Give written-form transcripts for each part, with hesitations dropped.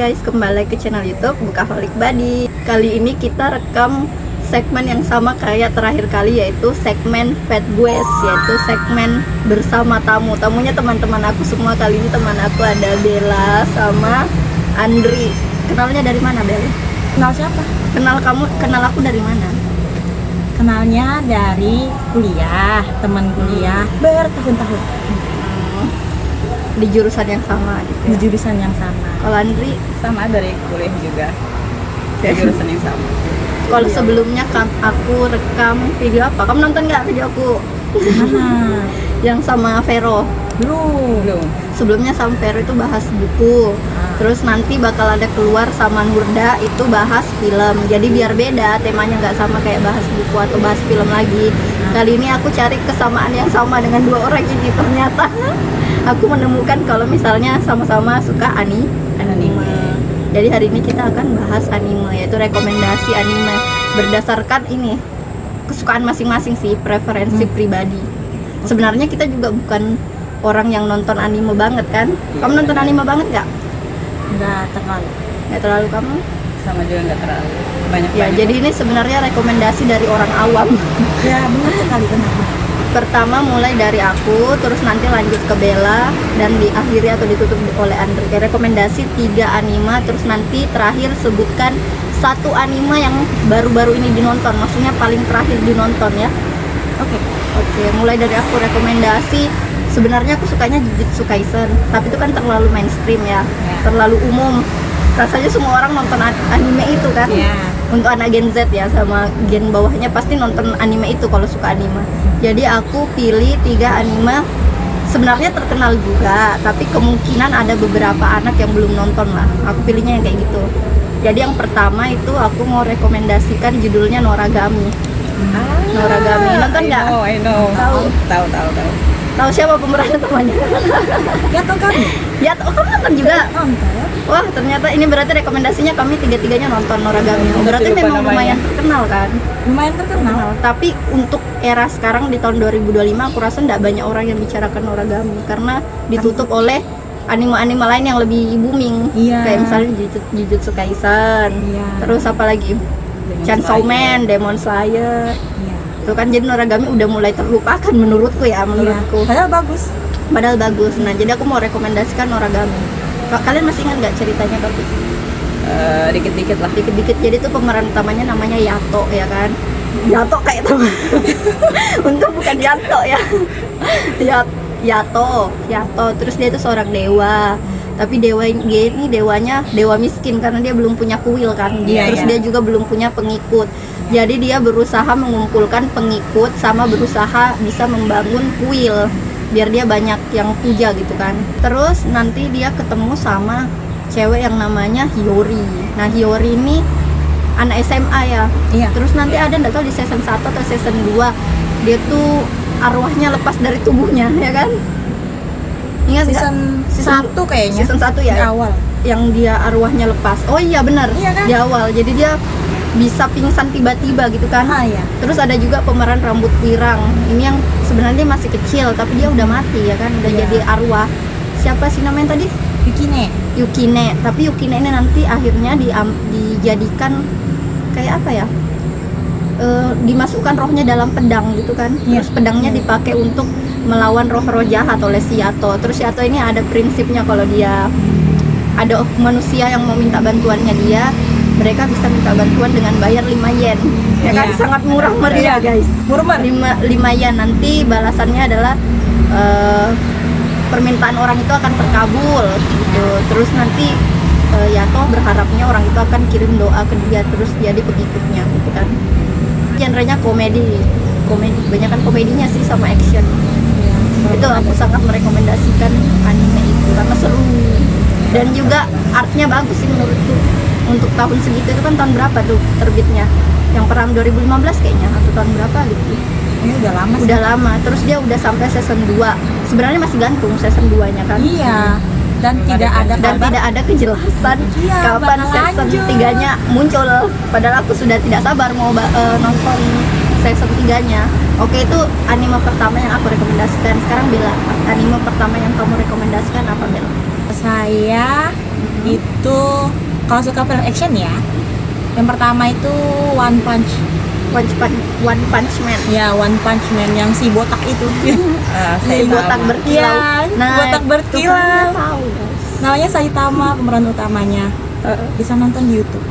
guys, kembali ke channel YouTube Bukaholic Buddy. Kali ini kita rekam segmen yang sama kayak terakhir kali, yaitu segmen Fat Guys, yaitu segmen bersama tamu. Tamunya teman-teman aku semua. Kali ini teman aku ada Bella sama Andri. Kenalnya dari mana, Bella? Kenal siapa? Kenal aku dari mana? Kenalnya dari kuliah, teman kuliah bertahun-tahun Di jurusan yang sama gitu di ya? jurusan yang sama. Kalau Andri? Sama dari kuliah juga, di jurusan yang sama. Kalau sebelumnya kan aku rekam video apa? Kamu nonton nggak video aku? Mana? Yang sama Vero. Belum. Sebelumnya sama Vero itu bahas buku. Terus nanti bakal ada keluar sama Nurda itu bahas film. Jadi biar beda, temanya nggak sama kayak bahas buku atau bahas film lagi. Kali ini aku cari kesamaan yang sama dengan dua orang ini. Ternyata aku menemukan kalau misalnya sama-sama suka anime. Jadi hari ini kita akan bahas anime, yaitu rekomendasi anime berdasarkan ini kesukaan masing-masing sih, preferensi pribadi. Sebenarnya kita juga bukan orang yang nonton anime banget kan? Kamu nonton anime banget nggak? Nggak terlalu. Nggak terlalu kamu? Sama juga nggak terlalu banyak. Ya, jadi ini sebenarnya rekomendasi dari orang awam. Ya benar sekali, benar. Pertama mulai dari aku, terus nanti lanjut ke Bella, dan diakhiri atau ditutup oleh Andre. Rekomendasi 3 anime, terus nanti terakhir sebutkan 1 anime yang baru-baru ini dinonton, maksudnya paling terakhir dinonton ya. Oke, mulai dari aku rekomendasi. Sebenarnya aku sukanya Jujutsu Kaisen, tapi itu kan terlalu mainstream ya, terlalu umum. Rasanya semua orang nonton anime itu kan. Untuk anak Gen Z ya, sama gen bawahnya pasti nonton anime itu kalau suka anime. Jadi aku pilih 3 anime. Sebenarnya terkenal juga, tapi kemungkinan ada beberapa anak yang belum nonton lah. Aku pilihnya yang kayak gitu. Jadi yang pertama itu aku mau rekomendasikan, judulnya Noragami. Noragami, nonton nggak? I know. Tahu. Tahu siapa pemeran utamanya? Ya tau kami. Ya, kamu nonton juga? Nonton. Wah, ternyata ini berarti rekomendasinya kami 3-3-nya nonton Noragami. Berarti Lupa memang namanya. lumayan terkenal kan? Lumayan terkenal. Tapi untuk era sekarang di tahun 2025 aku rasa nggak banyak orang yang bicarakan Noragami karena ditutup oleh anime-anime lain yang lebih booming. Iya. Kayak misalnya Jujutsu Kaisen. Iya. Terus apa lagi? Chainsaw Man, Demon Slayer. Iya. Itu kan jadi Noragami udah mulai terlupakan menurutku ya, menurutku. Padahal bagus. Padahal bagus. Nah, jadi aku mau rekomendasikan Noragami. Kalian masih ingat nggak ceritanya tapi? Dikit-dikit lah. Dikit-dikit. Jadi tuh pemeran utamanya namanya Yato ya kan? Yato kayak teman. Untung bukan Yato ya. Yato. Terus dia itu seorang dewa. Tapi dewa ini dewanya dewa miskin karena dia belum punya kuil kan. Terus dia juga belum punya pengikut. Jadi dia berusaha mengumpulkan pengikut sama berusaha bisa membangun kuil biar dia banyak yang puja gitu kan. Terus nanti dia ketemu sama cewek yang namanya Hiyori. Nah, Hiyori ini anak SMA ya. Iya. Terus nanti ada nggak tahu di season 1 atau season 2 dia tuh arwahnya lepas dari tubuhnya ya kan? Ingat nggak? Season 1 kayaknya. Season 1 ya. Di awal. Yang dia arwahnya lepas. Oh iya benar. Iya kan? Di awal. Jadi dia bisa pingsan tiba-tiba gitu kan. Iya. Terus ada juga pemeran rambut pirang. Ini yang sebenarnya masih kecil tapi dia udah mati ya kan, udah jadi arwah. Siapa sih namanya tadi? Yukine. Tapi Yukine ini nanti akhirnya dijadikan kayak apa ya? Dimasukkan rohnya dalam pedang gitu kan. Terus pedangnya dipakai untuk melawan roh-roh jahat oleh si Yato. Terus Yato ini ada prinsipnya, kalau dia ada manusia yang mau minta bantuannya dia, mereka bisa minta bantuan dengan bayar 5 yen. Ya kan, sangat murah meriah guys. Murah. 5 yen, nanti balasannya adalah permintaan orang itu akan terkabul gitu. Terus nanti Yato berharapnya orang itu akan kirim doa ke dia, terus jadi pengikutnya gitu kan. Genrenya komedi. Banyak kan komedinya sih sama action. Itu aku sangat merekomendasikan anime itu karena seru dan juga artnya bagus sih menurutku. Untuk tahun segitu itu kan tahun berapa tuh terbitnya? Yang perang 2015 kayaknya, atau tahun berapa gitu. Ini udah lama sih. Udah lama. Terus dia udah sampai season 2. Sebenarnya masih gantung season 2-nya kan. Iya. Dan tidak ada kejelasan kapan season 3-nya muncul. Padahal aku sudah tidak sabar mau nonton season 3-nya. Oke, itu anime pertama yang aku rekomendasikan. Sekarang Bella, anime pertama yang kamu rekomendasikan apa, Bella? Saya Itu kalau suka film action ya, yang pertama itu One Punch. One Punch Man. Ya, One Punch Man yang si botak itu. Si botak berkilau. Iya, botak itu berkilau. kan nggak tahu, guys. Namanya Saitama, pemeran utamanya. Bisa nonton di YouTube.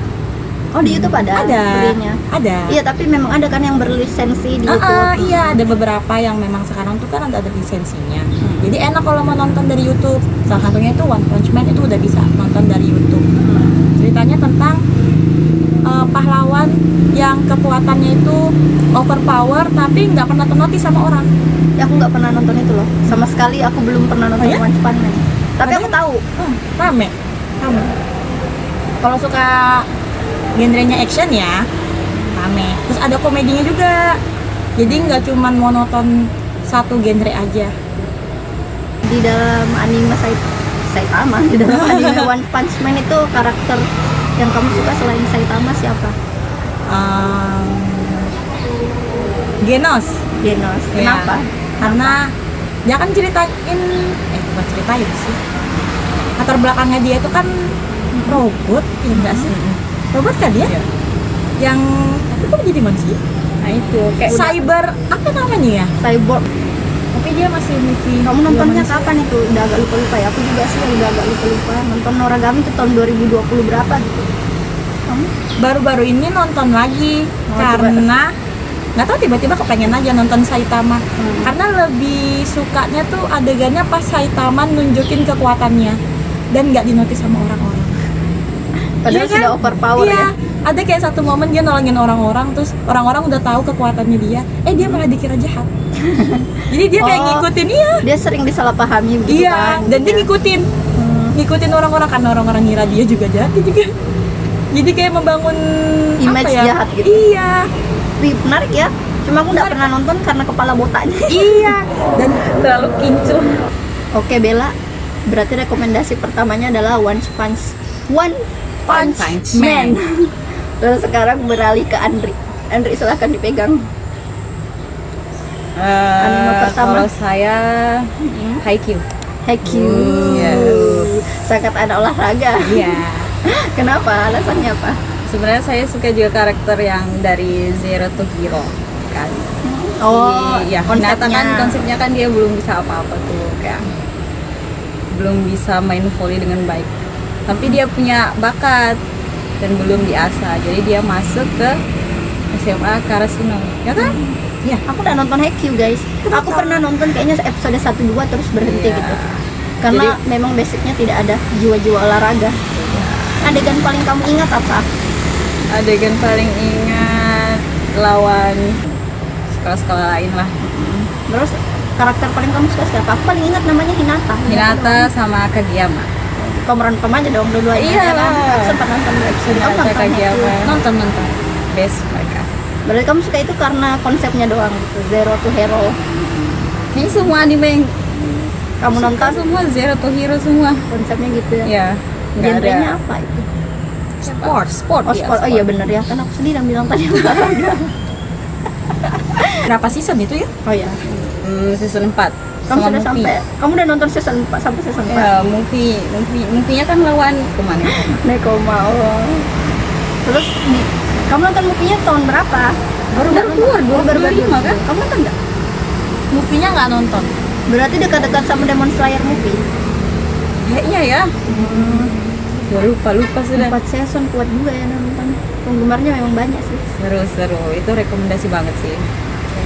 Oh, di YouTube ada belinya. Ada. Iya, tapi memang ada kan yang berlisensi di YouTube. Iya, ada beberapa yang memang sekarang tuh kan ada lisensinya. Jadi enak kalau mau nonton dari YouTube. Salah satunya itu One Punch Man, itu udah bisa nonton dari YouTube. Ceritanya tentang pahlawan yang kekuatannya itu overpower tapi nggak pernah ternotis sama orang. Ya, aku nggak pernah nonton itu loh. Sama sekali aku belum pernah nonton Oh, ya? One Punch Man. Tapi aku tahu. Rame. Kalau suka genrenya action ya, rame. Terus ada komedinya juga. Jadi nggak cuman monoton satu genre aja. Di dalam anime Saitama, di dalam anime One Punch Man itu karakter yang kamu suka selain Saitama siapa? Genos. Genos. Ya, Kenapa? karena dia kan ceritain, bukan ceritain sih, latar belakangnya dia itu kan robot, ya enggak sih? Robot kan dia? Iya. Yang tapi kok jadi manusia? Nah itu kayak Cyber apa namanya ya? Cyborg. Tapi dia masih memiliki Kamu nontonnya jiwa manusia. kapan itu? Udah agak lupa-lupa ya. Aku juga sih udah agak lupa-lupa. Nonton Noragami itu tahun 2020 berapa gitu. Kamu? Baru-baru ini nonton lagi Oh, karena nggak tahu tiba-tiba kepengen aja nonton Saitama. Karena lebih sukanya tuh adegannya pas Saitama nunjukin kekuatannya dan nggak dinotis sama orang-orang. Padahal Iya kan? sudah overpower Iya. ya. Ada kayak satu momen dia nolongin orang-orang, terus orang-orang udah tahu kekuatannya dia malah dikira jahat. Jadi dia kayak Oh. ngikutin, iya. Dia sering disalahpahami begitu Iya, kan. dan dia Iya. ngikutin orang-orang karena orang-orang ngira dia juga jahat juga. Jadi kayak membangun Image apa ya? jahat gitu. Iya, Wih, menarik ya. Cuma aku nggak pernah nonton karena kepala botaknya. iya. Dan terlalu kincu. Oke Bella, berarti rekomendasi pertamanya adalah One Punch Punch Man. Terus sekarang beralih ke Andri. Andri silahkan dipegang. Anime pertama. Kalau saya Haikyuu. Haikyuu. Yes. Sangat ada olahraga. Iya. Kenapa? Alasannya apa? Sebenarnya saya suka juga karakter yang dari Zero to Hero kan. Oh, ya konsepnya kan dia belum bisa apa-apa tuh, kayak belum bisa main volley dengan baik. Tapi dia punya bakat dan belum diasah. Jadi dia masuk ke SMA Karasuno, ya kan? Ya, aku udah nonton Haikyuu guys. Aku pernah nonton kayaknya episode 1-2 terus berhenti Iya. gitu. Karena memang basicnya tidak ada jiwa-jiwa olahraga. Adegan paling kamu ingat apa? Adegan paling ingat lawan sekolah-sekolah lain lah. Terus karakter paling kamu suka siapa? Aku paling ingat namanya Hinata. Hinata sama Kageyama. Pemeran utamanya dong dua-duanya. Iya. ya kan? Aku sempat nonton dua episode. Kamu Hinata, nonton Kageyama. Haikyuu? Nonton. Best mereka. Berarti kamu suka itu karena konsepnya doang gitu, Zero to Hero. Ini semua anime yang Kamu nonton semua Zero to Hero semua. konsepnya gitu ya. Ya, nggak ada. Genrenya apa itu? Sport. Oh, sport. Oh iya bener ya, kan aku sendiri yang bilang tadi olahraga. Berapa season itu ya? Oh ya. Season 4. Kamu sudah sampai, kamu udah nonton season 4 sampai season 4? Ya, movie-nya kan lawan kemana? Nekoma. Oh. Terus kamu nonton movie-nya tahun berapa? Baru keluar, baru 2025 kan? Kamu nonton nggak? Movie-nya nggak nonton. Berarti dekat-dekat sama Demon Slayer movie. Kayaknya ya. Ya lupa sudah. 4 season kuat juga ya nonton. Penggemarnya memang banyak sih. Seru. Itu rekomendasi banget sih.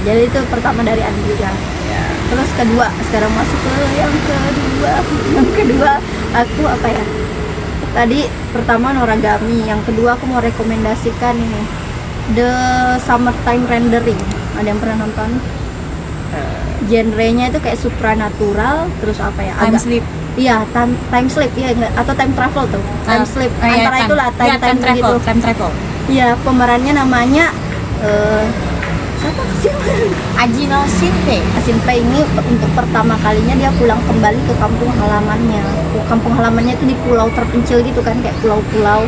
Jadi itu pertama dari Andi ya. Ya. Terus kedua, sekarang masuk ke yang kedua. Yang kedua aku apa ya? Tadi pertama Noragami, yang kedua aku mau rekomendasikan ini The Summertime Rendering. Ada yang pernah nonton? Genrenya itu kayak supranatural, terus apa ya? Time sleep. Iya, time sleep ya, atau time travel tuh. Time sleep. Antara itulah time travel. gitu. Time travel. Iya, pemerannya namanya siapa sih? Ajino Shinpei. Shinpei ini untuk pertama kalinya dia pulang kembali ke kampung halamannya. Kampung halamannya itu di pulau terpencil gitu kan, kayak pulau-pulau.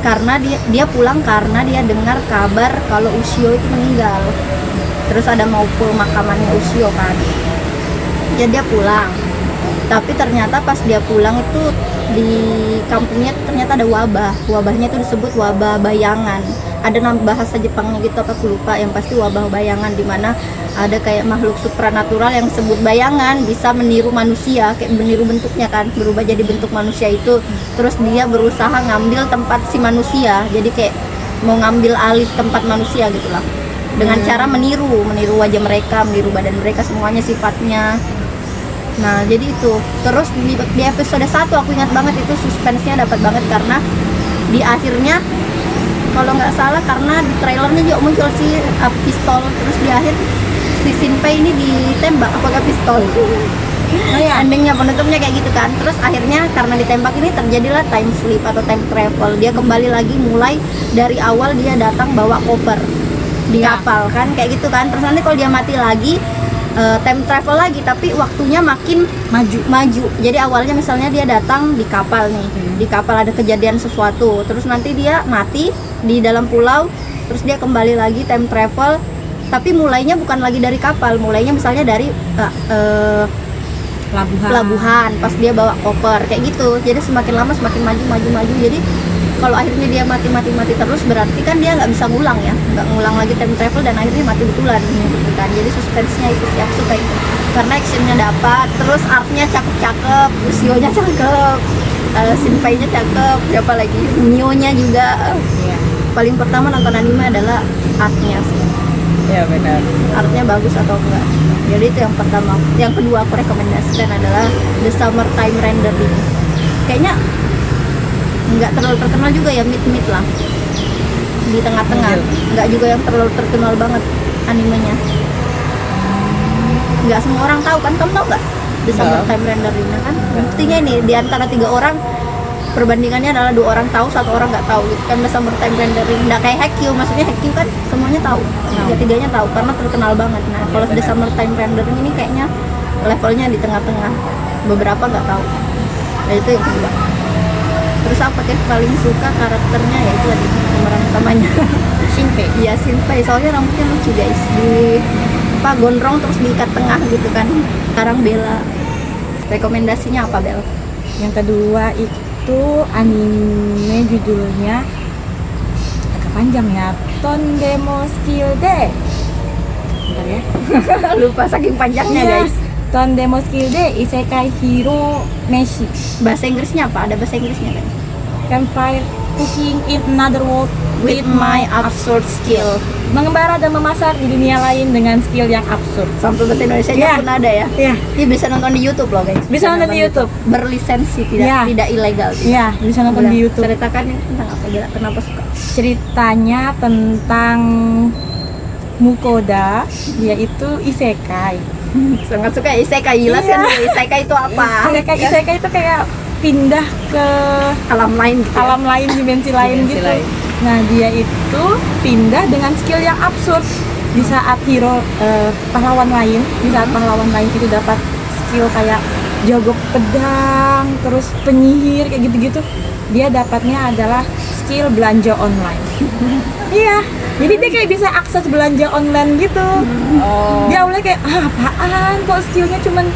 Karena dia pulang karena dia dengar kabar kalau Ushio itu meninggal. Terus ada mau pemakamannya Ushio kan. Jadi dia pulang. Tapi ternyata pas dia pulang itu di kampungnya ternyata ada wabahnya itu disebut wabah bayangan. Ada nama bahasa Jepangnya gitu apa aku lupa, yang pasti wabah bayangan, di mana ada kayak makhluk supranatural yang disebut bayangan bisa meniru manusia, kayak meniru bentuknya kan, berubah jadi bentuk manusia itu. Terus dia berusaha ngambil tempat si manusia, jadi kayak mau ngambil alih tempat manusia gitulah, dengan cara meniru wajah mereka, meniru badan mereka, semuanya sifatnya. Nah jadi itu. Terus di episode 1 aku ingat banget itu suspense-nya dapat banget, karena di akhirnya kalau nggak salah, karena di trailernya juga muncul si pistol, terus di akhir si Shinpei ini ditembak pakai pistol. Oh ya, endingnya penutupnya kayak gitu kan. Terus akhirnya karena ditembak ini terjadilah time slip atau time travel. Dia kembali lagi mulai dari awal, dia datang bawa koper di kapal kan, kayak gitu kan. Terus nanti kalau dia mati lagi, time travel lagi, tapi waktunya makin maju. Jadi awalnya misalnya dia datang di kapal nih, di kapal ada kejadian sesuatu, terus nanti dia mati di dalam pulau, terus dia kembali lagi time travel, tapi mulainya bukan lagi dari kapal, mulainya misalnya dari pelabuhan pas dia bawa koper kayak gitu. Jadi semakin lama semakin maju. Jadi kalau akhirnya dia mati terus, berarti kan dia nggak bisa ngulang ya, nggak ngulang lagi time travel, dan akhirnya mati betulan gitu kan. Jadi suspense-nya itu sih aku suka itu, karena actionnya dapat, terus artnya cakep, usionya cakep, Shinpei-nya cakep, siapa lagi, Mio-nya juga. Paling pertama nonton anime adalah artnya sih. Ya benar. Artnya bagus atau enggak. Jadi itu yang pertama. Yang kedua aku rekomendasikan adalah The Summertime Rendering. Kayaknya nggak terlalu terkenal juga ya, mid lah, di tengah-tengah. Nggak juga yang terlalu terkenal banget animenya. Nggak semua orang tahu kan, kamu tahu nggak The Summertime Rendering kan? Buktinya ini di antara 3 orang, perbandingannya adalah 2 orang tahu, 1 orang nggak tahu gitu kan. The Summertime Rendering nggak kayak Haikyuu, maksudnya Haikyuu kan semuanya tahu, 3-tiganya tahu karena terkenal banget. Nah kalau The Summertime Rendering ini kayaknya levelnya di tengah-tengah, beberapa nggak tahu. Nah itu yang kedua. Terus apa paling suka karakternya, ya itu tadi pemeran utamanya Shinpei. Iya Shinpei, soalnya rambutnya lucu guys, di gondrong terus diikat tengah gitu kan. Sekarang Bella, rekomendasinya apa Bel? Yang kedua itu anime judulnya agak panjang ya, Tondemo Skill Day. Bentar ya. Lupa saking panjangnya Iya. guys. Tondemo Skill Day Isekai Hiro Meshi. Bahasa Inggrisnya apa? Ada bahasa Inggrisnya kan? Campfire Cooking in Another World With my absurd skill. Mengembara dan memasak di dunia lain dengan skill yang absurd. Sampai bahasa Indonesia Iya. pun ada ya. Iya. Ini bisa nonton di YouTube loh guys. Bisa nonton di YouTube. Berlisensi, Iya. tidak ilegal. Iya, bisa nonton di YouTube. Ceritakan ini tentang apa Bella? Kenapa suka? Ceritanya tentang Mukoda, dia itu isekai. Sangat suka isekai, jelaskan Iya. dulu isekai itu apa? Isekai itu kayak pindah ke Alam lain gitu ya? alam lain, dimensi lain Dimensi gitu. lain. Nah, dia itu pindah dengan skill yang absurd. Di saat pahlawan lain, itu dapat skill kayak jago pedang, terus penyihir kayak gitu-gitu, dia dapatnya adalah skill belanja online. Iya, jadi dia kayak bisa akses belanja online gitu. Dia awalnya kayak apaan kok skillnya cuman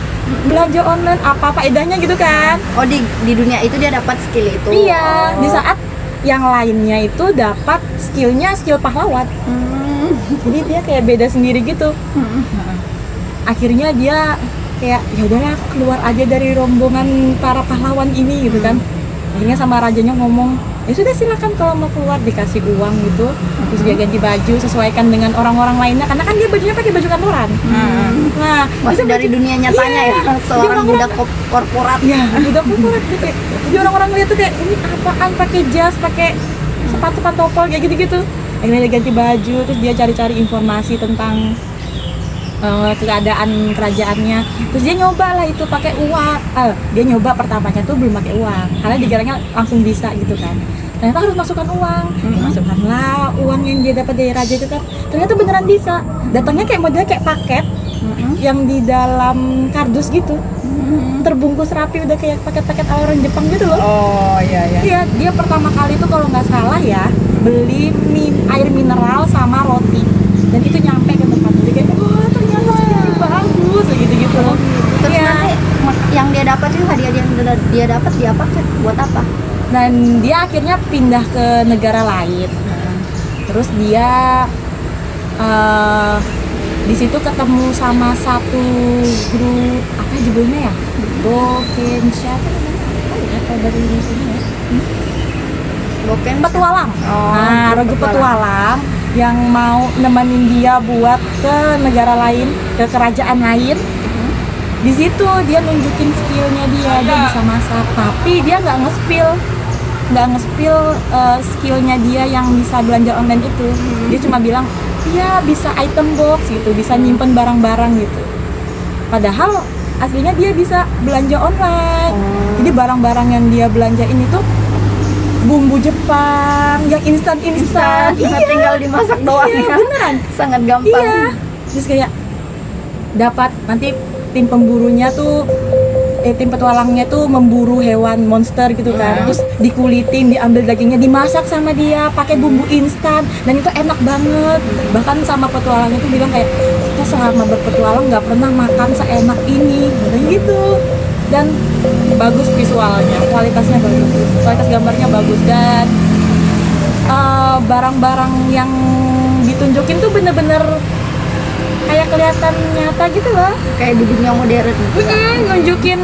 belanja online, apa faedahnya gitu kan. Oh di dunia itu dia dapat skill itu. Iya, di saat yang lainnya itu dapat skillnya skill pahlawan. Jadi dia kayak beda sendiri gitu. Akhirnya dia kayak ya udahlah keluar aja dari rombongan para pahlawan ini gitu kan. Akhirnya sama rajanya ngomong, ya sudah silakan kalau mau keluar, dikasih uang gitu. Terus dia ganti baju sesuaikan dengan orang-orang lainnya, karena kan dia bajunya pakai baju kantoran. Nah, Masih dari dunia nyatanya Iya. ya, seorang Jadi budak korporat. ya udah korporat gitu kayak. Jadi orang-orang lihat tuh kayak ini apaan, pakai jas, pakai sepatu pantopel kayak gitu-gitu. Akhirnya dia ganti baju, terus dia cari-cari informasi tentang keadaan kerajaannya. Terus dia nyoba lah itu pakai uang. Dia nyoba pertamanya tuh belum pakai uang, karena dikiranya langsung bisa gitu kan. Ternyata harus masukkan uang. Masukkanlah uang yang dia dapat dari raja itu kan. Ternyata beneran bisa. Datangnya kayak modelnya kayak paket yang di dalam kardus gitu. Terbungkus rapi, udah kayak paket-paket orang Jepang gitu loh. Oh iya. Iya, dia pertama kali tuh kalau nggak salah ya beli air mineral sama roti, dan itu nyampe ke tempat dia kayak wah ternyata ini bagus gitu-gitu. Terus Iya. nanti yang dia dapat itu hadiah yang dia dapat dia apa? Buat apa? Dan dia akhirnya pindah ke negara lain. Terus dia di situ ketemu sama satu grup, apa judulnya ya? Bokensha apa dari sini ya? Boken Petualang. Oh, Nah, regu petualang yang mau nemenin dia buat ke negara lain, ke kerajaan lain. Di situ dia nunjukin skillnya dia bisa masak, tapi dia nggak nge-spill skillnya dia yang bisa belanja online itu. Dia cuma bilang, iya bisa item box gitu, bisa nyimpen barang-barang gitu. Padahal aslinya dia bisa belanja online. Jadi barang-barang yang dia belanjain itu bumbu Jepang yang instan. tinggal dimasak doang Iya, ya. beneran. Sangat gampang. Iya. Terus kayak dapat nanti tim pemburunya tuh tim petualangnya tuh memburu hewan monster gitu kan. Terus dikulitin, diambil dagingnya, dimasak sama dia pakai bumbu instan dan itu enak banget. Bahkan sama petualangnya tuh bilang kayak kita selama berpetualang nggak pernah makan seenak ini gitu. Dan bagus visualnya, kualitasnya bagus, kualitas gambarnya bagus dan barang-barang yang ditunjukin tuh bener-bener kayak kelihatan nyata gitu loh. Kayak di dunia modern gitu. Nunjukin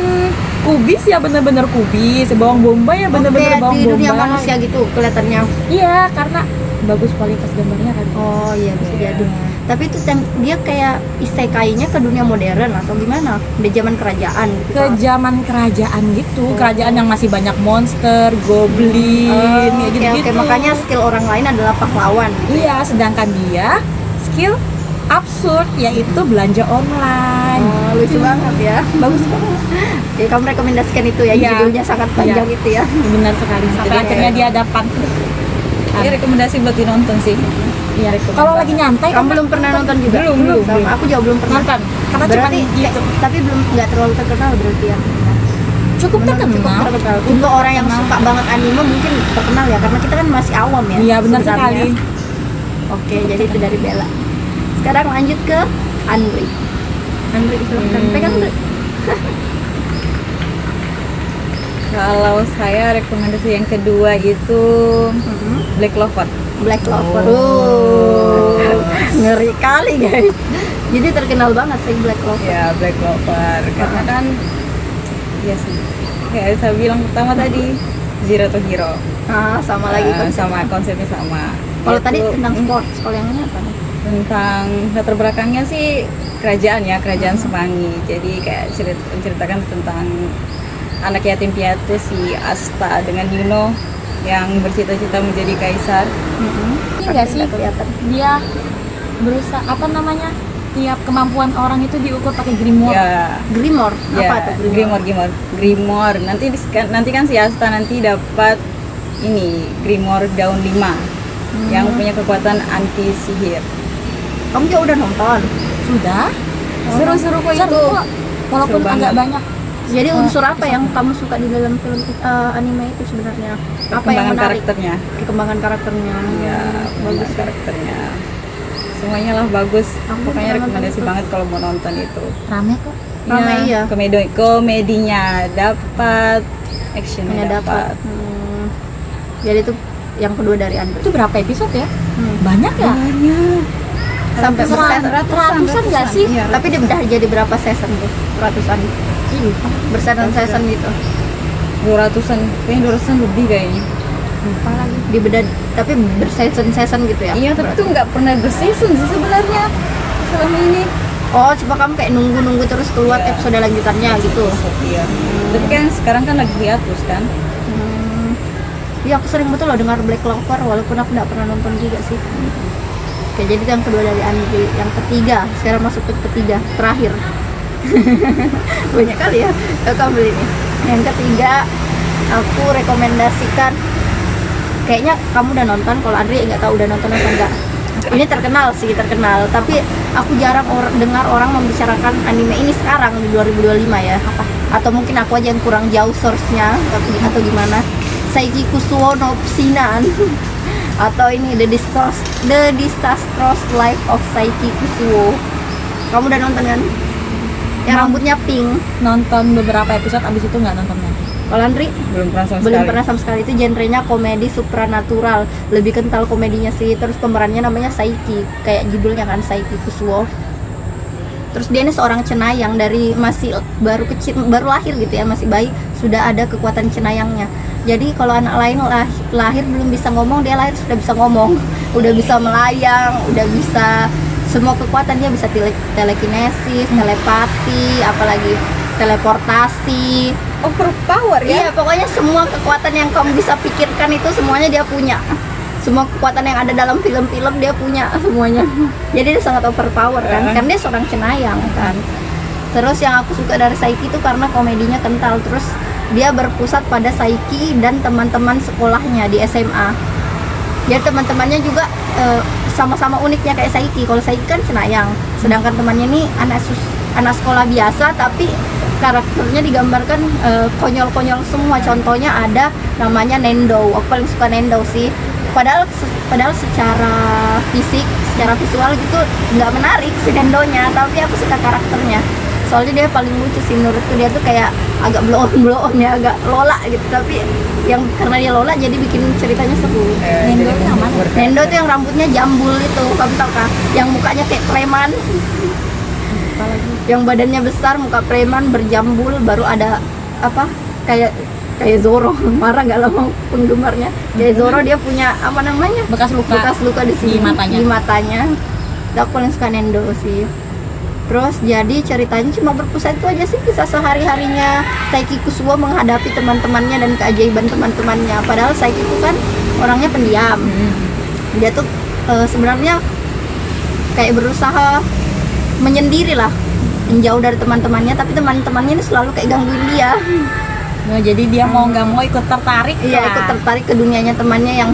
kubis ya bener-bener kubis, bawang bombay ya bener-bener Kayak bawang di dunia bombay. manusia gitu kelihatannya. Iya, karena bagus kualitas gambarnya kan. Oh iya bisa jadi. Tapi itu dia kayak isekainya ke dunia modern atau gimana? Di zaman kerajaan gitu. Ke zaman kerajaan gitu, kerajaan yang masih banyak monster, goblin, ya Oke, gitu-gitu. oke. Makanya skill orang lain adalah pahlawan. Iya, sedangkan dia skill absurd yaitu belanja online. Oh, lucu banget ya. Bagus kok. Oke, kamu rekomendasikan itu ya, Iya. judulnya sangat panjang Iya. itu ya. Benar sekali. Sampai Jadi akhirnya dia dapat. Ini rekomendasi buat dinonton sih. Iya. Kalau lagi nyantai Kamu belum pernah nonton juga? Belum. Sama aku juga belum pernah. nonton. Karena Berarti cuma gitu. tapi belum nggak terlalu terkenal berarti ya. Cukup Cukup terkenal. terkenal. Untuk orang yang suka banget anime mungkin terkenal ya, karena kita kan masih awam ya. Iya, benar sebenarnya. sekali. Oke, jadi itu dari Bella. Sekarang lanjut ke Andri. Andri silahkan. Pegang Andri. Kalau saya rekomendasi yang kedua itu Black Clover. Black Clover. Oh. Ngeri kali guys. Jadi terkenal banget sih Black Clover. Ya, Black Clover. Karena kan ya sih. Kayak saya bilang pertama tadi Zero to Hero. Sama lagi konsep. Sama konsepnya sama. Kalau Yaitu, tadi tentang sports, kalau yang ini apa nih? tentang latar belakangnya sih kerajaan ya, kerajaan Semangi. Jadi kayak menceritakan tentang anak yatim piatu si Asta dengan Yuno yang bercita-cita menjadi kaisar. Ini enggak sih? Nggak kelihatan. Dia berusaha apa namanya? Tiap kemampuan orang itu diukur pakai grimoire. Ya, Grimoire. Apa ya, tuh Grimoire? Grimoire. Nanti kan si Asta nanti dapat ini Grimoire daun 5 yang punya kekuatan anti sihir. Kamu juga udah nonton. Sudah. Seru-seru kok Seru itu. kok. Walaupun Seru agak banget. banyak. Jadi unsur apa yang kamu suka di dalam film anime itu sebenarnya? Apa yang Perkembangan menarik? karakternya. Perkembangan karakternya. Ya, bagus ya. karakternya. Semuanya lah bagus. Aku Pokoknya pernah rekomendasi nonton itu. banget kalau mau nonton itu. Rame kok. Rame, iya. Komedinya dapat, actionnya Hanya dapat. dapat. Jadi itu yang kedua dari Andri. Itu berapa episode ya? Banyak ya? Sampai Ratusan nggak sih? Iya, Tapi dia udah jadi berapa season tuh? Ratusan. Berseason gitu. 200-an, kayaknya 200-an lebih kayaknya. Lupa lagi. Di beda tapi berseason gitu ya. Iya, tapi itu nggak pernah berseason sih sebenarnya selama ini. Oh, coba kamu kayak nunggu terus keluar Iya. episode lanjutannya gitu. Iya. Tapi kan sekarang kan lagi hiatus kan. Iya, aku sering betul loh dengar Black Clover walaupun aku nggak pernah nonton juga sih. Oke, jadi itu yang kedua dari Andri. Yang ketiga, sekarang masuk ke ketiga, terakhir. Banyak kali ya kamu beli ini. Yang ketiga, aku rekomendasikan. Kayaknya kamu udah nonton, kalau Andri nggak tahu udah nonton atau enggak. Ini terkenal sih, terkenal. Tapi aku jarang dengar orang membicarakan anime ini sekarang di 2025 ya. Apa? Atau mungkin aku aja yang kurang jauh source-nya, atau gimana? Saiki Kusuo no Psinan atau ini The Disastrous Life of Saiki Kusuo. Kamu udah nonton kan? yang rambutnya pink. Nonton beberapa episode, abis itu nggak nonton lagi. Kalau Andri Belum pernah sama belum sekali. pernah sama sekali. Itu genrenya komedi supranatural, lebih kental komedinya sih. Terus pemerannya namanya Saiki, kayak judulnya kan, Saiki Kusuo. Terus dia ini seorang cenayang dari masih baru kecil, baru lahir gitu ya, masih bayi, sudah ada kekuatan cenayangnya. Jadi kalau anak lain lahir belum bisa ngomong, dia lahir sudah bisa ngomong, udah bisa melayang, udah bisa semua kekuatan. Dia bisa telekinesis, telepati, apalagi teleportasi. Overpower ya. Iya, pokoknya semua kekuatan yang kamu bisa pikirkan itu semuanya dia punya. Semua kekuatan yang ada dalam film-film dia punya semuanya. Jadi dia sangat overpower kan, karena dia seorang cenayang kan. Terus yang aku suka dari Saiki itu karena komedinya kental. Terus dia berpusat pada Saiki dan teman-teman sekolahnya di SMA. Dia teman-temannya juga sama-sama uniknya kayak Saiki. Kalau Saiki kan cenayang, sedangkan temannya ini anak sekolah biasa, tapi karakternya digambarkan konyol-konyol semua. Contohnya ada namanya Nendo. Aku paling suka Nendo sih. Padahal secara fisik, secara visual gitu nggak menarik si Nendonya, tapi aku suka karakternya. Soalnya dia paling lucu sih menurutku. Dia tuh kayak agak blow on ya, agak lola gitu, tapi yang karena dia lola jadi bikin ceritanya seru. Nendo itu yang mana? Nendo tuh yang rambutnya jambul itu, kamu tau kah? Yang mukanya kayak preman, yang badannya besar, muka preman berjambul, baru ada apa kayak Zoro. Marah gak lama penggemarnya kayak Zoro. Dia punya apa namanya, Bekas luka di sini di matanya. Aku paling suka Nendo sih. Terus jadi ceritanya cuma berpusat itu aja sih, kisah sehari-harinya Saiki Kusuo menghadapi teman-temannya dan keajaiban teman-temannya. Padahal Saiki itu kan orangnya pendiam. Dia tuh sebenarnya kayak berusaha menyendiri lah, menjauh dari teman-temannya, tapi teman-temannya ini selalu kayak gangguin dia. Nah, jadi dia mau nggak mau ikut tertarik. Iya, lah. ikut tertarik ke dunianya temannya yang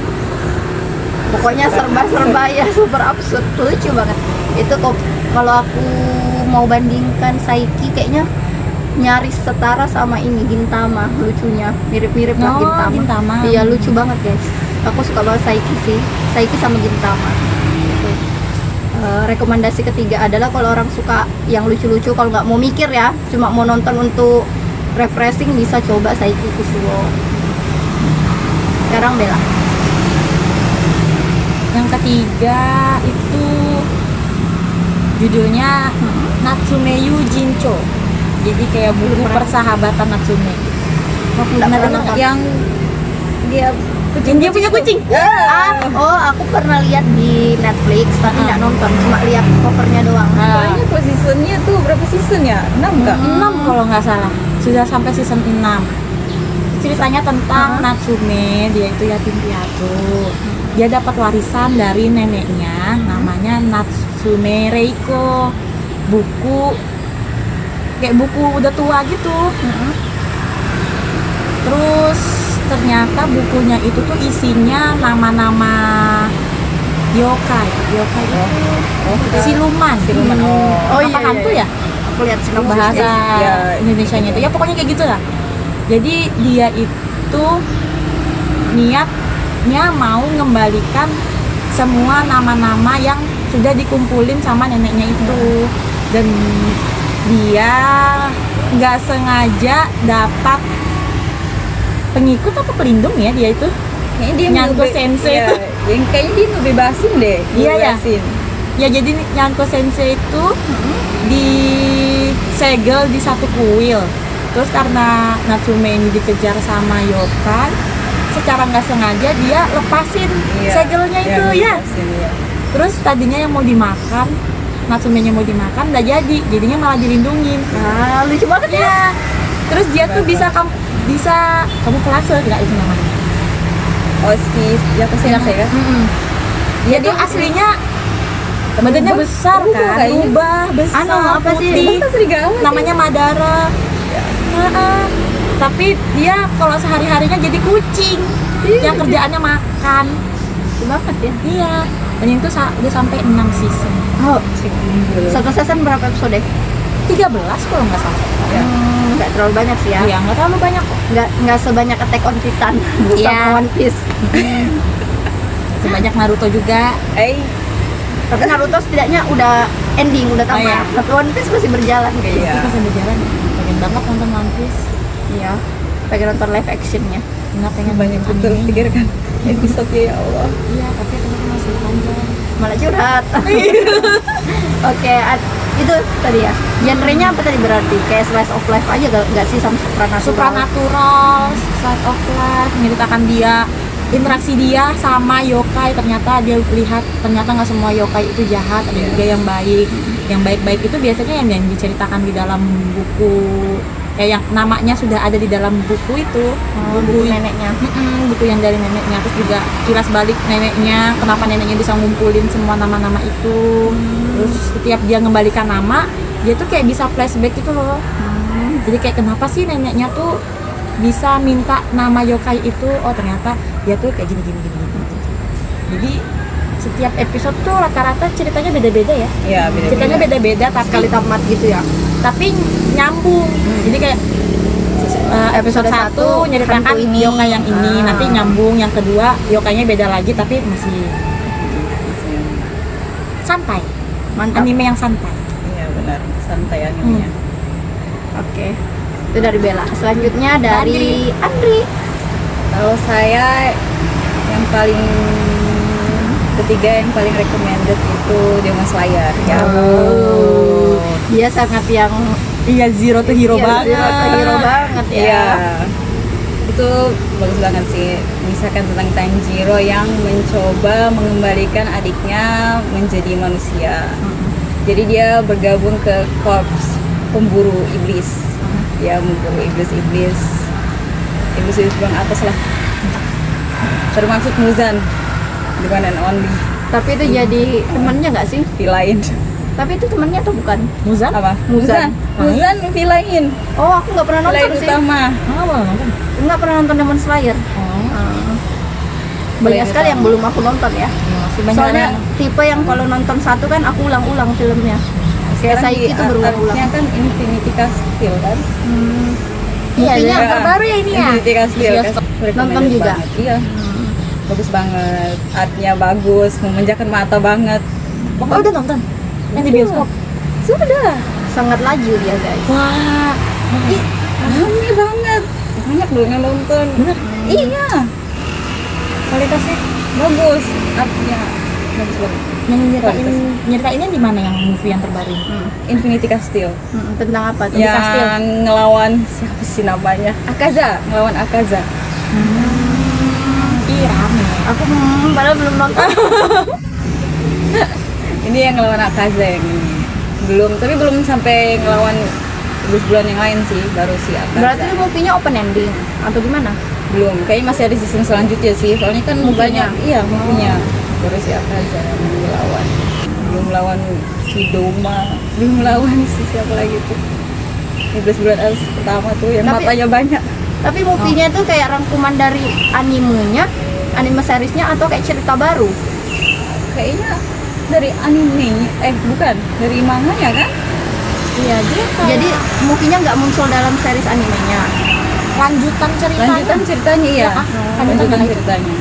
pokoknya serba-serba ya, super absurd, lucu banget. Itu kok kalau aku mau bandingkan Saiki kayaknya nyaris setara sama ini Gintama, lucunya mirip-mirip lah Oh, Gintama. Iya, lucu banget guys. Aku suka banget Saiki sih, Saiki sama Gintama. Gitu. Rekomendasi ketiga adalah kalau orang suka yang lucu-lucu, kalau nggak mau mikir ya, cuma mau nonton untuk refreshing, bisa coba Saiki Kusuo. Sekarang Bella. Yang ketiga itu judulnya Natsume Yujincho. Jadi kayak buku persahabatan Natsume. Nggak pernah nonton. Yang dia Dia punya kucing. Aku pernah lihat di Netflix tapi nggak nonton, cuma lihat covernya doang. Soalnya kok seasonnya tuh berapa season ya? 6 nggak? 6 kalau nggak salah. Sudah sampai season 6. Ceritanya tentang Natsume, dia itu yatim piatu. Dia dapat warisan dari neneknya, namanya Natsume Reiko. Buku kayak buku udah tua gitu. Terus ternyata bukunya itu tuh isinya nama-nama yokai itu siluman. Oh, Apa iya, hantu iya. ya Aku lihat sinopsis. bahasa Ya. Indonesianya itu ya, pokoknya kayak gitu lah. Jadi dia itu niatnya mau mengembalikan semua nama-nama yang sudah dikumpulin sama neneknya itu, dan dia nggak sengaja dapat pengikut apa pelindung ya, dia itu Kayaknya dia Nyanko Sensei itu. yang kayaknya dia ngebebasin deh. Iya, ya. Ngebebasin. ya. Jadi Nyanko Sensei itu disegel di satu kuil. Terus karena Natsume ini dikejar sama yokai, secara nggak sengaja dia lepasin Iya. segelnya itu ya. ngebebasin, iya. Terus tadinya yang mau dimakan, Natsume-nya mau dimakan, nggak jadi, jadinya malah dilindungin. Lucu banget ya. Ya. Terus dia tuh bisa kamu kelase nggak itu namanya? Oh, si Jatuh Sensei kan? Dia tuh aslinya badannya Rubah? besar Rubah kan, kayaknya. rubah besar, Apa sih? putih. Kan serigala. Namanya Madara. Tapi dia kalau sehari-harinya jadi kucing yang kerjaannya makan. Lucu banget ya. Iya. Dan itu dia sampai 6 season. Oh, Si Gundul. satu season berapa episode? 13 kalau nggak salah. Ya. Nggak terlalu banyak sih ya. Iya, nggak terlalu banyak kok. Nggak sebanyak Attack on Titan Iya. sama One Piece. Sebanyak Naruto juga. Tapi Naruto setidaknya udah ending, udah tamat. iya. Tapi One Piece masih berjalan guys. Iya. Itu masih berjalan. Pengen banget nonton One Piece. Iya. Pengen nonton live actionnya. Nggak pengen Banyak nonton betul anime. pikirkan episode ya Allah. Iya, tapi ternyata masih panjang. Malah curhat. Oke, itu tadi ya. Genrenya apa tadi berarti? Kayak slice of life aja gak sih sama supernatural? Supernatural, slice of life, menceritakan dia interaksi dia sama yokai. Ternyata dia lihat ternyata nggak semua yokai itu jahat, ada juga yang baik. Yang baik-baik itu biasanya yang diceritakan di dalam buku, ya yang namanya sudah ada di dalam buku itu. buku neneknya. Buku yang dari neneknya, terus juga kilas balik neneknya, kenapa neneknya bisa ngumpulin semua nama-nama itu. Terus setiap dia ngembalikan nama, dia tuh kayak bisa flashback gitu loh. Jadi kayak kenapa sih neneknya tuh bisa minta nama yokai itu? Oh ternyata dia tuh kayak gini. Jadi setiap episode tuh rata-rata ceritanya beda-beda ya. Iya, beda-beda. Ceritanya beda-beda tapi Sekali tamat gitu ya. nyambung. Jadi kayak episode 1 nyeritakan hantu ini. yokai yang ini, nanti nyambung yang kedua yokainya beda lagi tapi masih santai. Mantap. Anime yang santai. Iya, benar. Santai animenya. Oke. Itu dari Bella. Selanjutnya dari Andri. Kalau saya yang paling ketiga yang paling recommended itu Demon Slayer. Ya. Oh. Dia sangat yang Iya, Zero to Hero iya, banget. Zero to Hero banget ya. Iya. Itu bagus banget sih. Misalkan tentang Tanjiro yang mencoba mengembalikan adiknya menjadi manusia. Jadi dia bergabung ke korps pemburu iblis. Dia memburu iblis bang atas lah. Termasuk Muzan, the one and only. Tapi itu jadi temannya nggak sih? Villain. Tapi itu temannya atau bukan? Muzan? Apa? Muzan. Muzan villain. Oh, aku nggak pernah Villain nonton sih. utama. Nonton. Nggak pernah nonton Demon Slayer. Banyak Villain sekali yang utama. belum aku nonton ya. Masih banyak Soalnya yang tipe yang kalau nonton satu kan aku ulang-ulang filmnya. Kayak Sekarang Saiki itu berulang-ulang. artnya kan Infinity Castle kan? Iya, Movie-nya yang terbaru ya ini ya. Infinity Castle. Bioskop. Recommended Nonton juga? banget. Iya. Bagus banget. Artnya bagus, memanjakan mata banget. Oh, udah nonton? Yang di bioskop? Sudah. Sangat laju dia guys. Wah, Ih, rame banget. Banyak dong yang nonton. bener. Iya. Kualitasnya Bagus. Artnya bagus banget. yang nyeritainnya di mana yang movie yang terbaru ini? Infinity Castle. Tentang apa tuh? Yang ngelawan siapa sih namanya? Akaza, ngelawan Akaza. Ih, rame. Aku padahal belum nonton. Ini yang ngelawan Akaza yang ini. Tapi belum sampai ngelawan bulan yang lain sih, baru si Akaza. Berarti itu movie-nya open ending atau gimana? Belum, kayaknya masih ada season selanjutnya sih. Soalnya kan Movie-nya? banyak, iya movie-nya. Baru si Akaza yang ngelawan. Belum lawan si Doma, belum lawan si siapa lagi tuh. 12 bulan Aris pertama tuh yang Tapi- matanya banyak. Tapi movie-nya tuh kayak rangkuman dari animenya, anime seriesnya atau kayak cerita baru? Kayaknya dari anime, bukan, dari manganya kan? Iya, dia kayak Jadi movie-nya nggak muncul dalam series animenya. lanjutan ceritanya. Lanjutan ceritanya iya. Ya, Lanjutan lanjutan ceritanya.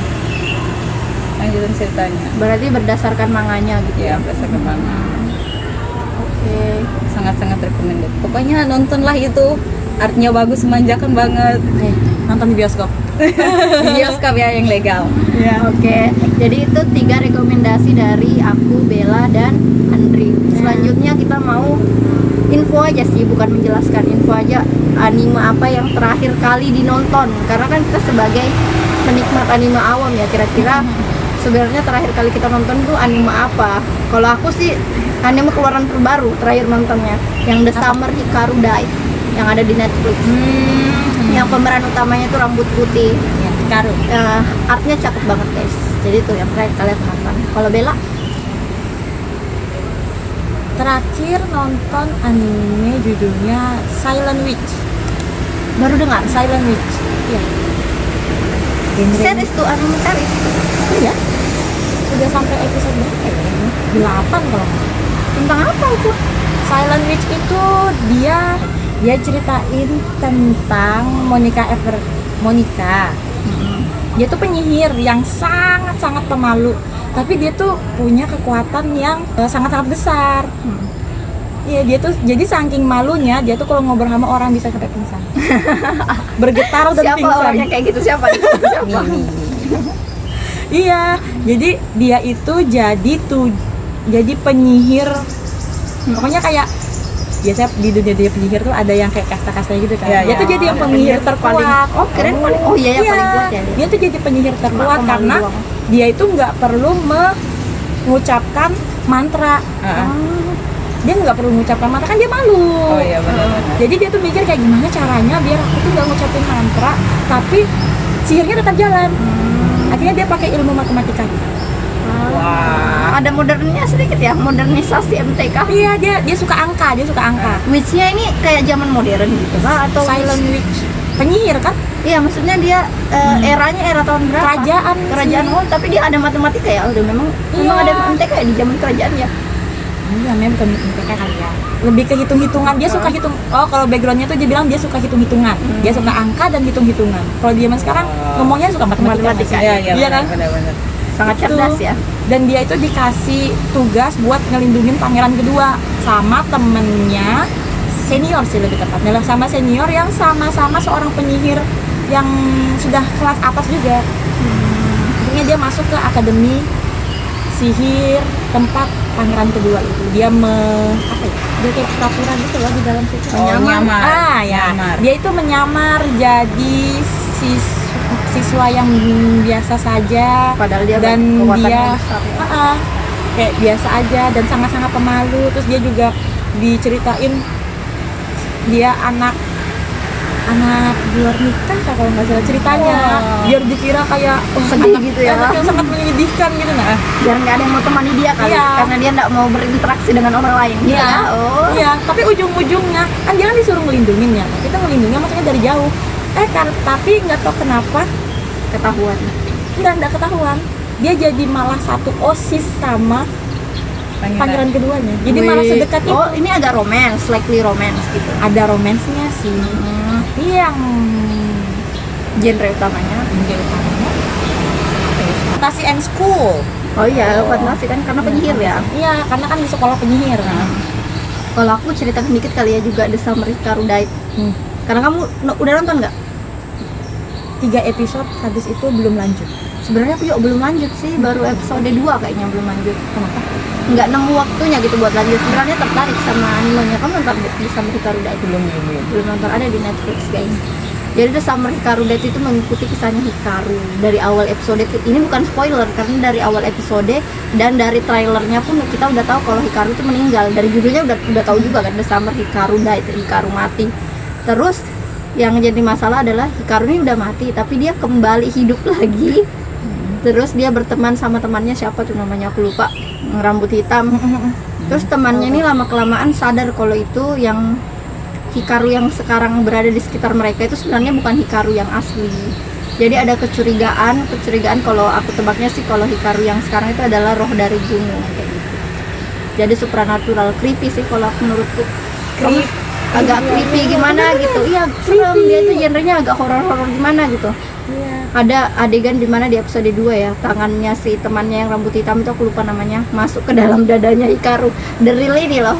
Lanjutan ceritanya. Berarti berdasarkan manganya gitu Ya, ya. berdasarkan manga. Oke. Sangat-sangat recommended. Pokoknya nontonlah itu. Artnya bagus, memanjakan banget. Nonton di bioskop. Di bioskop ya yang legal. Iya. Oke, jadi itu 3 rekomendasi dari aku, Bella, dan Andri. Selanjutnya kita mau info aja sih, bukan menjelaskan, info aja anime apa yang terakhir kali dinonton. Karena kan kita sebagai penikmat anime awam ya, kira-kira sebenarnya terakhir kali kita nonton tuh anime apa? Kalau aku sih anime keluaran terbaru terakhir nontonnya, yang The Summer Hikaru Died, yang ada di Netflix. Yang pemeran utamanya tuh rambut putih. Ya, Hikaru. Artnya cakep banget guys. Jadi tuh yang terakhir kalian nonton. Kalau Bella, Terakhir nonton anime judulnya Silent Witch. baru dengar. Silent Witch. Iya. Genre- Series tuh anime series. Iya. Sudah sampai episode berapa ya? 8 kalau nggak salah. Tentang apa itu? Silent Witch itu dia ceritain tentang Monica. Dia tuh penyihir yang sangat-sangat pemalu, tapi dia tuh punya kekuatan yang sangat-sangat besar. Iya, dia tuh jadi saking malunya, dia tuh kalau ngobrol sama orang bisa sampai pingsan. Bergetar dan Siapa pingsan. orangnya kayak gitu? Siapa? Siapa? Iya, jadi dia itu jadi penyihir. Pokoknya kayak biasanya di dunia dia penyihir tuh ada yang kayak kasta-kastanya gitu kan. Iya, Dia iya. tuh jadi yang penyihir terkuat. Oh, keren paling. Oh iya, yang paling kuat ya dia. Dia tuh jadi penyihir terkuat Pemalu karena doang. dia itu nggak perlu mengucapkan mantra. Dia nggak perlu mengucapkan mantra, kan dia malu. Oh iya, benar-benar. Jadi dia tuh mikir kayak gimana caranya biar aku tuh nggak ngucapin mantra, tapi sihirnya tetap jalan. Akhirnya dia pakai ilmu matematika. Wah. Ada modernnya sedikit ya, modernisasi MTK. Iya, dia suka angka, Witch-nya ini kayak zaman modern gitu kah? Atau Silent witch. Penyihir kan? Iya, maksudnya dia eranya era tahun berapa? Kerajaan sih. oh, tapi dia ada matematika ya. Udah memang Iya. ada MTK ya di zaman kerajaan ya. Iya, memang bukan MTK kali ya. Lebih ke hitung-hitungan. Dia suka hitung. Oh, kalau backgroundnya tuh dia bilang dia suka hitung-hitungan. Dia suka angka dan hitung-hitungan. Kalau di zaman sekarang ngomongnya suka matematika. Iya kan? Benar-benar. Sangat Gitu. cerdas ya. Dan dia itu dikasih tugas buat ngelindungin pangeran kedua sama temennya senior sih lebih tepatnya, sama senior yang sama-sama seorang penyihir yang sudah kelas atas juga. Akhirnya dia masuk ke akademi sihir tempat pangeran kedua itu. Dia dia kayak pura-pura gitu loh di dalam situ. Nyamar. Ya. Nyamar. Dia itu menyamar jadi siswa yang biasa saja, Padahal dia dan kekuatannya dia besar ya. kayak biasa aja dan sangat-sangat pemalu. Terus dia juga diceritain dia anak luar nikah kalau nggak salah ceritanya. Biar dikira kayak Sedih gitu ya. anak yang sangat menyedihkan gitu. Nah, Biar nggak ada yang mau temani dia kali, Iya. karena dia nggak mau berinteraksi dengan orang lain. Iya. Ya? Oh. Iya, tapi ujung-ujungnya kan dia kan disuruh ngelindungin ya. Kita ngelindungnya maksudnya dari jauh. Tapi nggak tahu kenapa Ketahuan. nggak ketahuan. Dia jadi malah satu OSIS sama pangeran keduanya. Jadi malah Wih. sedekat itu. Oh, ini agak romance, likely romance gitu. Ada romansnya sih. Tapi yang Genre utamanya. Fantasi and School. Oh iya, fantasi kan karena penyihir ya. Iya, karena kan di sekolah penyihir. Kalau aku ceritakan dikit kali ya juga The Summer Hikaru Died. Karena kamu udah nonton nggak? 3 episode habis itu belum lanjut. Sebenarnya aku juga belum lanjut sih, baru episode 2 kayaknya belum lanjut. Kenapa? Nggak nemu waktunya gitu buat lanjut. Sebenarnya tertarik sama animenya. Kamu nonton The Summer Hikaru Died? Belum. Belum nonton, ada di Netflix guys. Jadi The Summer Hikaru Died itu mengikuti kisahnya Hikaru dari awal episode. Ini bukan spoiler karena dari awal episode dan dari trailernya pun kita udah tahu kalau Hikaru itu meninggal. Dari judulnya udah tahu juga kan, The Summer Hikaru Died, Hikaru mati. Terus yang jadi masalah adalah Hikaru ini udah mati tapi dia kembali hidup lagi. Terus dia berteman sama temannya, siapa tuh namanya aku lupa, yang rambut hitam. Terus temannya ini lama kelamaan sadar kalau itu yang Hikaru yang sekarang berada di sekitar mereka itu sebenarnya bukan Hikaru yang asli. Jadi ada kecurigaan kalau aku tebaknya sih kalau Hikaru yang sekarang itu adalah roh dari gunung kayak gitu. Jadi supranatural, creepy sih kalau aku menurutku. Agak creepy gimana gitu. Iya, serem, dia itu genrenya agak horor-horor gimana gitu. Iya. Ada adegan dimana di episode 2 ya, tangannya si temannya yang rambut hitam itu aku lupa namanya, masuk ke dalam dadanya Hikaru. The real ini loh.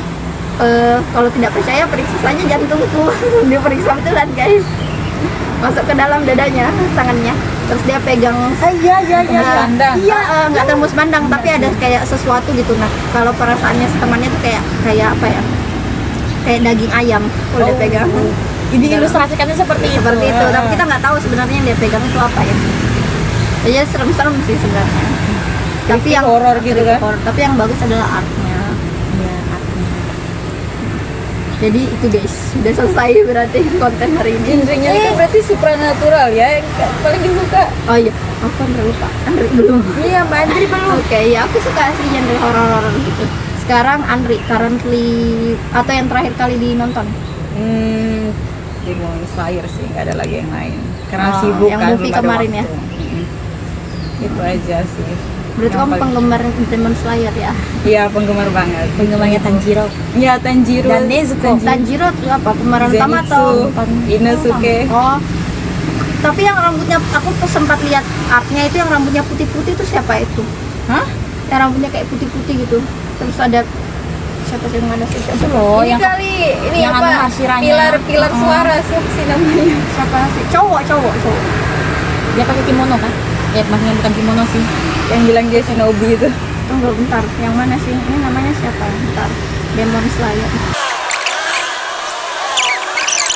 Kalau tidak percaya periksa saja jantungku. Dia periksa betulan guys. Masuk ke dalam dadanya tangannya. Terus dia pegang Pandang. Iya, nggak tembus pandang tapi ada kayak sesuatu gitu. Nah, kalau perasaannya si temannya tuh kayak apa ya? Kayak daging ayam kalau dia pegang. Diilustrasikannya seperti itu. Seperti itu, tapi kita nggak tahu sebenarnya yang dia pegang itu apa ya. Jadi serem-serem sih sebenarnya. Tapi yang horor gitu kan. horor, tapi yang bagus adalah artnya. Iya, artinya. Jadi itu guys, udah selesai berarti konten hari ini. Genrenya itu berarti supranatural ya, yang paling disuka. Oh iya, aku Andri lupa. Andri belum. Iya, Mbak Andri belum. Oke, ya aku suka sih genre horor-horor gitu. Sekarang Andri currently atau yang terakhir kali dinonton? Demon Slayer sih, nggak ada lagi yang lain. Karena Oh, sibuk yang kan, movie belum ada kemarin ya? waktu. Itu aja sih. Berarti Yang kamu paling- penggemar Demon Slayer ya? Iya, penggemar banget. Penggemarnya Tanjiro. Iya, Tanjiro Dan Nezuko. Tanjiro tuh apa? Pemeran utama atau? Zenitsu, Inosuke. Oh, Tapi yang rambutnya, aku tuh sempat lihat artnya itu yang rambutnya putih-putih itu siapa itu? Hah? Yang rambutnya kayak putih-putih gitu. Terus ada siapa sih, yang ada sih? Itu loh Ini yang kali ini yang anu apa? hasirannya. Pilar suara siapa sih namanya? Siapa sih? Cowok. dia pakai kimono kan? Ya maksudnya bukan kimono sih. Yang bilang dia shinobi itu. Tunggu bentar, yang mana sih? Ini namanya siapa? Bentar. Demon Slayer.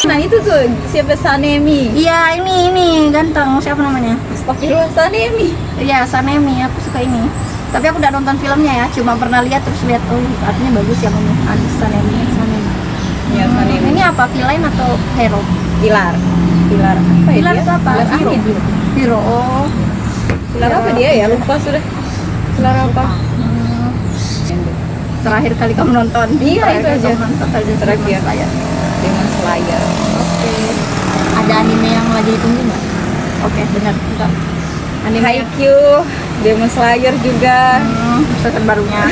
Nah itu tuh siapa, Sanemi? Iya, ini ganteng. Siapa namanya? Astagfirullah, Sanemi. Iya, Sanemi. Aku suka ini. Tapi aku udah nonton filmnya ya, cuma pernah lihat terus lihat, oh artinya bagus yang ini. Sanemi. Ya, Sanemi. Ini apa? Villain atau hero? Pilar apa ya? Pilar dia? itu apa? Pilar Hero. angin. Hero. Oh. Pilar apa dia ya? Lupa sudah. Pilar apa? Terakhir kali kamu nonton? Iya, Terakhir itu kali aja. kamu nonton Demon Terakhir. Slayer. Demon Slayer. Oke. Ada anime yang lagi ditunggu nggak? Oke, benar. Bentar. Anime. Haikyuu, Demon Slayer juga. Season barunya.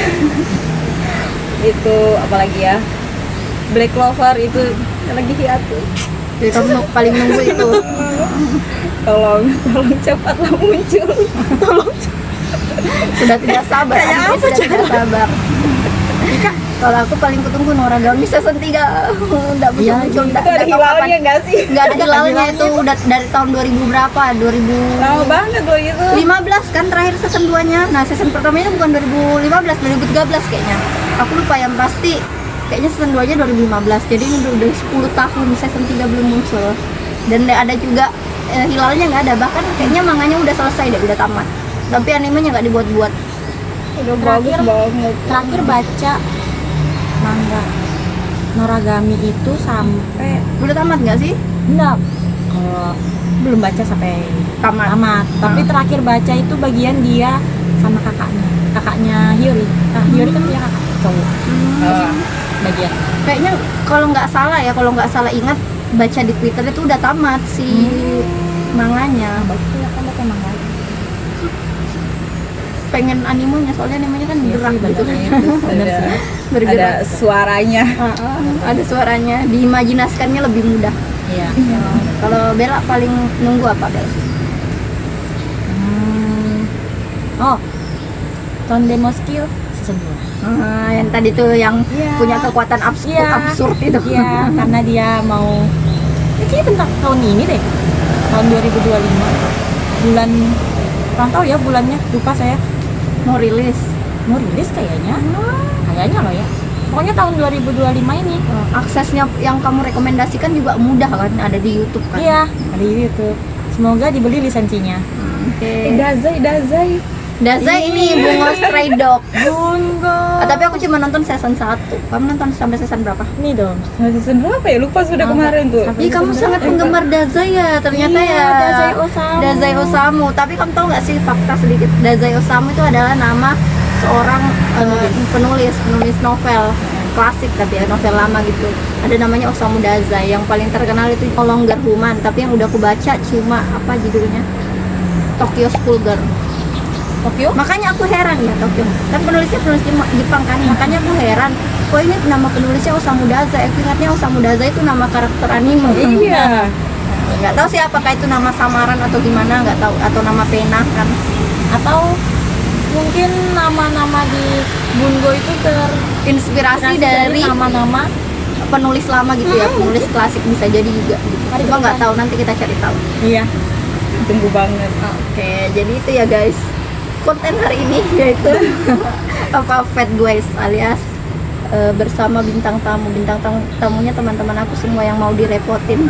Itu apalagi ya? Black Clover itu lagi hiatus. Jadi kamu paling nunggu itu. Tolong cepatlah muncul. Sudah tidak sabar. Kayak Anime apa sudah tidak sabar. Kalau aku paling kutunggu Noragami season 3. Enggak bisa Iya, muncul. Itu ada hilalnya nggak sih? Enggak ada hilalnya itu udah dari tahun 2000 berapa? 2000 Lama banget loh itu. 15 kan terakhir season 2-nya. Nah, season pertamanya bukan 2015, 2013 kayaknya. Aku lupa yang pasti. Kayaknya season 2-nya 2015. Jadi ini udah 10 tahun season 3 belum muncul. Dan ada juga hilalnya nggak ada. Bahkan kayaknya manganya udah selesai deh, udah tamat. Tapi animenya nggak dibuat-buat. Udah bagus banget. Terakhir baca manga Noragami itu sampai Udah tamat nggak sih? enggak, kalau belum baca sampai Tamat. tapi terakhir baca itu bagian dia sama kakaknya Hyori. Hyori kan punya kakak cowok. Bagian Kayaknya kalau nggak salah ingat baca di Twitter itu udah tamat si manganya. ya kan baca manga. Pengen animenya, soalnya animenya kan Iya bergerak sih, gitu. bener Ada, Bergerak. ada suaranya. Ada suaranya, diimajinasikannya lebih mudah. Iya. Kalau Bella paling nunggu apa, Bella? Oh, Tondemo Skill season 2. Yang tadi tuh yang Iya. punya kekuatan absurd itu. Iya, karena dia mau kayaknya tentang tahun ini deh. Tahun 2025. Bulan kurang tahu ya bulannya, lupa saya. Mau rilis. Mau rilis kayaknya. Kayaknya loh ya. Pokoknya tahun 2025 ini. Aksesnya yang kamu rekomendasikan juga mudah kan, ada di YouTube kan? Iya, ada di YouTube. Semoga dibeli lisensinya. Oke. Dazai. Dazai ini Bungo Stray Dog. Bungo. Tapi aku cuma nonton season 1. Kamu nonton sampai season berapa? Ini dong. Season berapa ya? Lupa sudah kemarin tuh. Sampai Ih, kamu season sangat berapa? penggemar Dazai ya, ternyata Iya, ya. Dazai Osamu. Dazai Osamu. Tapi kamu tahu nggak sih fakta sedikit? Dazai Osamu itu adalah nama seorang penulis novel klasik, tapi ya novel lama gitu. Ada namanya Osamu Dazai. Yang paling terkenal itu No Longer Human. Tapi yang udah aku baca cuma apa judulnya? Tokyo Schoolgirl. Tokyo? Makanya aku heran ya Tokyo. Kan penulisnya penulis Jepang kan. Makanya aku heran. Kok ini nama penulisnya Osamu Dazai? Aku ingatnya Osamu Dazai itu nama karakter anime. Iya. Nggak tahu sih apakah itu nama samaran atau gimana, nggak tahu, atau nama pena kan. Atau mungkin nama-nama di Bungo itu Inspirasi dari nama-nama penulis lama gitu ya, penulis klasik bisa jadi juga gitu. Mari Cuma kita nggak cari. tahu, nanti kita cari tahu. iya. Tunggu banget. Oke, jadi itu ya guys. Konten hari ini yaitu apa Fat Guys alias bersama bintang tamunya teman-teman aku semua yang mau direpotin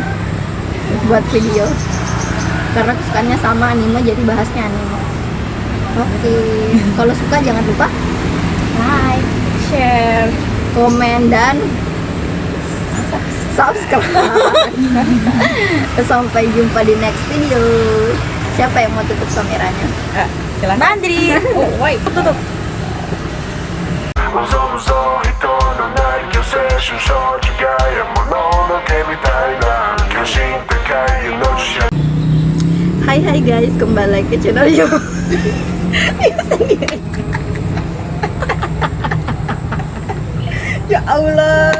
buat video. Karena kesukaannya sama anime, jadi bahasnya anime. Oke, kalau suka jangan lupa Bye. Share. komen dan subscribe. Sampai jumpa di next video. Siapa yang mau tutup kameranya? Silakan. Mandri. Oh, wait. Tutup. 望むぞ人のない虚勢瞬生違いやもののけみたいな巨人高い命や Hai guys, kembali lagi ke channel Yo. Ya Allah.